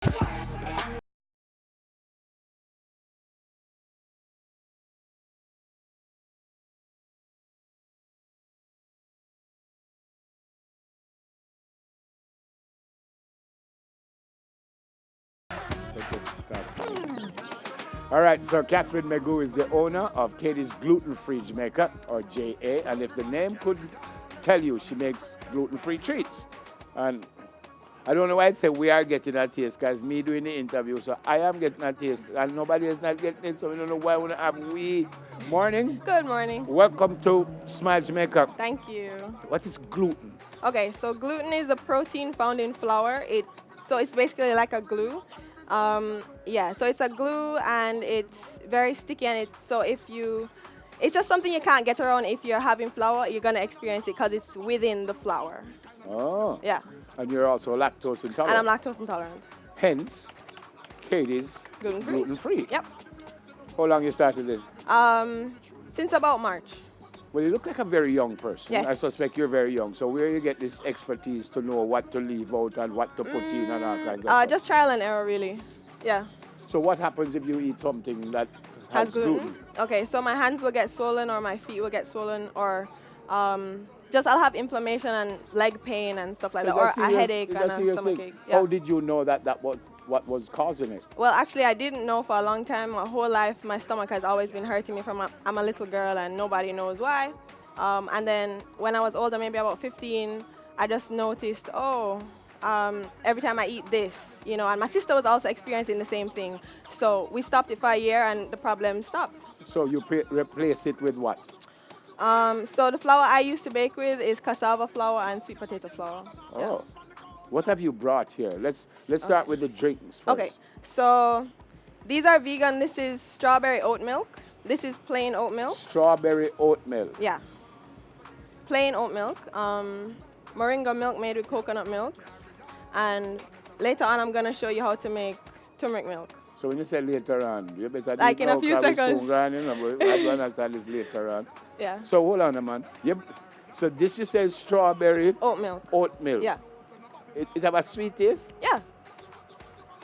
All right, so Kathryn Meghoo is the owner of Katie's Gluten-Free Jamaica, or JA, and if the name could tell you, she makes gluten-free treats. And I don't know why I say we are getting a taste, because me doing the interview, so I am getting a taste, and nobody is not getting it, so we don't know why we don't have we. Morning. Good morning. Welcome to Smile Jamaica. Thank you. What is gluten? Okay, so gluten is a protein found in flour. So it's basically like a glue. So it's a glue and it's very sticky, and it's just something you can't get around. If you're having flour, you're gonna experience it because it's within the flour. Oh. Yeah. And you're also lactose intolerant. And I'm lactose intolerant. Hence, Katie's Gluten-free. gluten-free. Yep. How long you started this? Since about March. Well, you look like a very young person. Yes. I suspect you're very young. So where you get this expertise to know what to leave out and what to put in and all kinds of stuff? Just trial and error, really. Yeah. So what happens if you eat something that has gluten? Okay, so my hands will get swollen, or my feet will get swollen, or I'll have inflammation and leg pain and stuff like that, or a headache and a stomachache. Yeah. How did you know that was what was causing it? Well, actually, I didn't know for a long time. My whole life, my stomach has always been hurting me I'm a little girl, and nobody knows why. And then when I was older, maybe about 15, I just noticed, every time I eat this, and my sister was also experiencing the same thing. So we stopped it for a year, and the problem stopped. So you replace it with what? So the flour I used to bake with is cassava flour and sweet potato flour. Oh. Yeah. What have you brought here? Let's start with the drinks first. Okay, so these are vegan. This is strawberry oat milk. This is plain oat milk. Strawberry oat milk. Yeah. Plain oat milk. Moringa milk made with coconut milk. And later on, I'm going to show you how to make turmeric milk. So when you say later on, you better like in a few seconds. I don't understand this later on. Yeah. So hold on a man. So this you say strawberry oat milk. Oat milk. Yeah. It have a sweet taste? Yeah.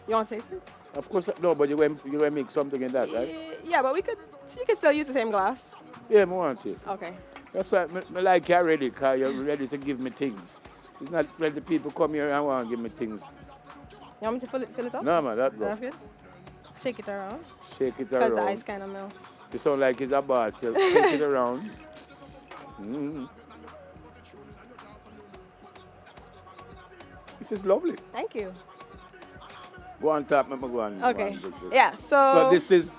You want to taste it? Of course, no, but you going to mix something in that, right? Yeah, but you could still use the same glass. Yeah, I want it. Okay. That's why I like you already, because you're ready to give me things. It's not like the people come here and want to give me things. You want me to fill it up? No, man, that's good. Shake it around. Shake it around. Because the ice kind of melt. You sound like it's a boss. So shake it around. Mm. This is lovely. Thank you. Go on top, go on. Okay. Go on, yeah, So this is,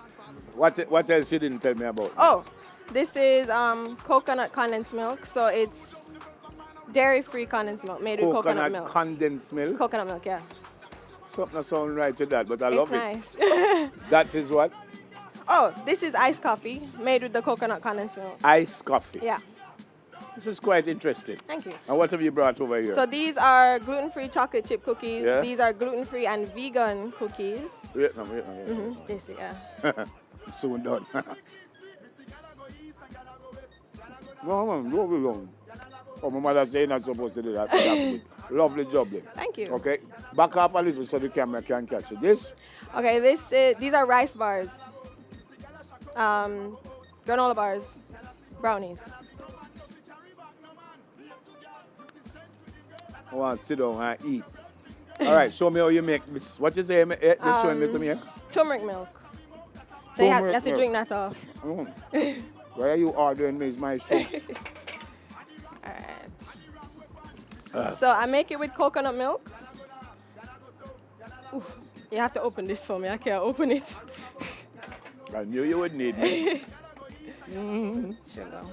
what else you didn't tell me about? Oh, this is coconut condensed milk. So it's dairy-free condensed milk made with coconut milk. Condensed milk? Coconut milk, yeah. Something not sound right with that, but I love it. It's nice. That is what? Oh, this is iced coffee made with the coconut condensed milk. Iced coffee? Yeah. This is quite interesting. Thank you. And what have you brought over here? So these are gluten-free chocolate chip cookies. Yeah? These are gluten-free and vegan cookies. Wait. This, yeah. Soon done. No. Oh, my mother said not supposed to do that. Lovely jubbly. Thank you. Okay. Back up a little so the camera can catch it. This? Okay, these are rice bars. Granola bars. Brownies. I want to sit down and eat. All right, show me how you make this. What you say? Showing me to me. Turmeric milk. So you have to drink that off. Why are you ordering me? It's my show. All right. So I make it with coconut milk. Oof, you have to open this for me. I can't open it. I knew you would need me. Sugar.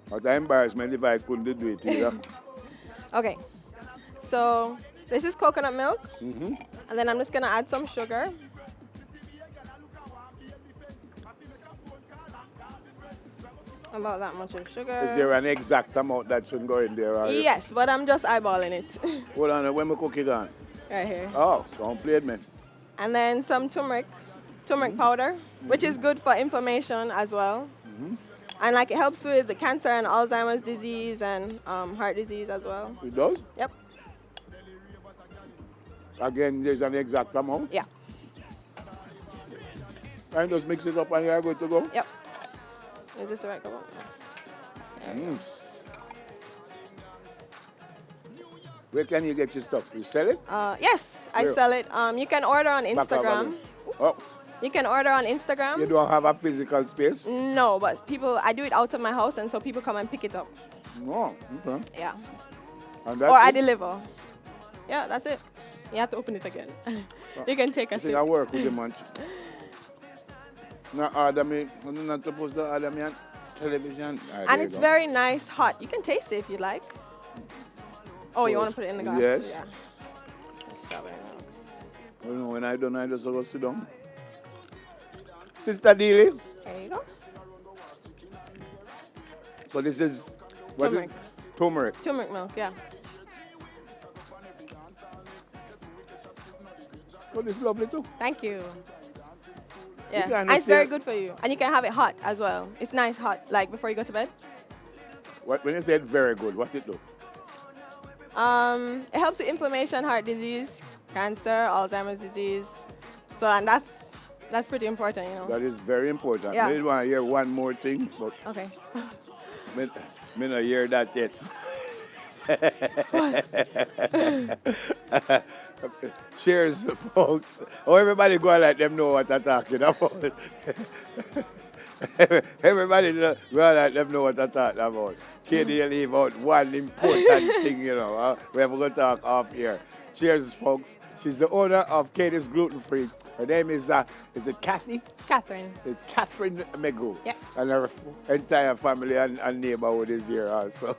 What an embarrassment if I couldn't do it either. Okay, so this is coconut milk, Mm-hmm. and then I'm just gonna add some sugar. About that much of sugar. Is there an exact amount that shouldn't go in there? Yes, but I'm just eyeballing it. Hold on, when we cook it on? Right here. Oh, don't play it, man. And then some turmeric powder, which is good for inflammation as well. Mm-hmm. And like it helps with the cancer and Alzheimer's disease and heart disease as well. It does? Yep. Again, there's an exact amount. Yeah. And just mix it up and you're good to go. Yep. Is this the right amount? Where can you get your stuff? You sell it? Yes, I Where? sell it. You can order on Back over Instagram. there. Oh, You can order on Instagram. you don't have a physical space? No, but I do it out of my house, and so people come and pick it up. No. Okay. Yeah. And Or I it? deliver. Yeah, that's it. You have to open it again. You can take a I think sip. I work with the munch. Not order me. I'm not supposed to order me on television. And it's very nice hot. You can taste it if you like. Oh, you want to put it in the glass? Yes. Yeah. Strawberry milk. You know, when I don't, I just go sit down. Sister Dealey. There you go. So this is what Turmeric. is turmeric. Turmeric milk, yeah. Oh, this is lovely too. Thank you. You Yeah, can and it's very feel- good for you. And you can have it hot as well. It's nice hot, like before you go to bed. When you said very good, what it do? It helps with inflammation, heart disease, cancer, Alzheimer's disease. So, and that's pretty important, you know. That is very important. Yeah. I want to hear one more thing, but Okay. me not hear that yet. Cheers, folks. Oh, everybody go and let them know what I'm talking about. Everybody go and let them know what I'm talking about. Katie leave out one important thing, you know. We have to talk off here. Cheers, folks. She's the owner of Katie's Gluten-Free. Her name is it Kathy? Kathryn. It's Kathryn Meghoo. Yes. And her entire family and neighborhood is here also.